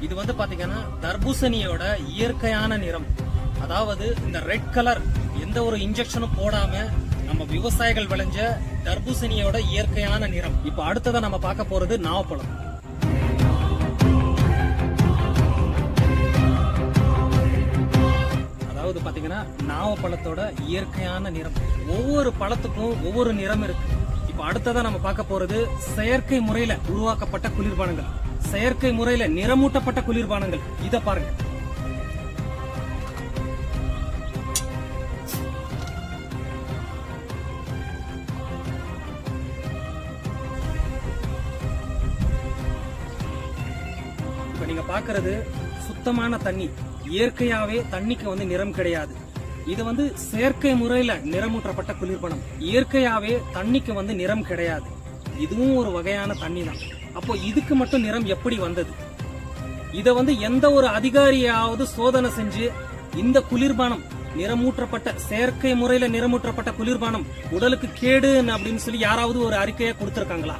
இது வந்து பாத்தீங்கன்னா தர்பூசணியோட இயற்கையான நிறம். அதாவது இந்த ரெட் கலர் எந்த ஒரு இன்ஜெக்ஷனும் போடாம நம்ம விவசாயிகள் விளைஞ்ச தர்பூசணியோட இயற்கையான நிறம். இப்ப அடுத்ததா நம்ம பார்க்க போறது நாவப்பழம். அதாவது பாத்தீங்கன்னா நாவப்பழத்தோட இயற்கையான நிறம். ஒவ்வொரு பழத்துக்கும் ஒவ்வொரு நிறம் இருக்கு. இப்ப அடுத்ததா நம்ம பார்க்க போறது செயற்கை முறையில உருவாக்கப்பட்ட குளிர்பானங்கள், செயற்கை முறையில நிறமூட்டப்பட்ட குளிர்பானங்கள். இத பாருங்க. இப்ப நீங்க பாக்குறது சுத்தமான தண்ணி. இயற்கையாவே தண்ணிக்கு வந்து நிறம் கிடையாது. இது வந்து செயற்கை முறையில நிறமூட்டப்பட்ட குளிர்பானம். இயற்கையாவே தண்ணிக்கு வந்து நிறம் கிடையாது. இதுவும் ஒரு வகையான தண்ணி தான். அப்போ இதுக்கு மட்டும் நிறம் எப்படி வந்தது? இத வந்து எந்த ஒரு அதிகாரியாவது சோதனை செஞ்சு இந்த குளிர்பானம் நிறமூட்டப்பட்ட செயற்கை முறையில நிறமூட்டப்பட்ட குளிர்பானம் உடலுக்கு கேடு அப்படின்னு சொல்லி யாராவது ஒரு அறிக்கையை கொடுத்திருக்காங்களா?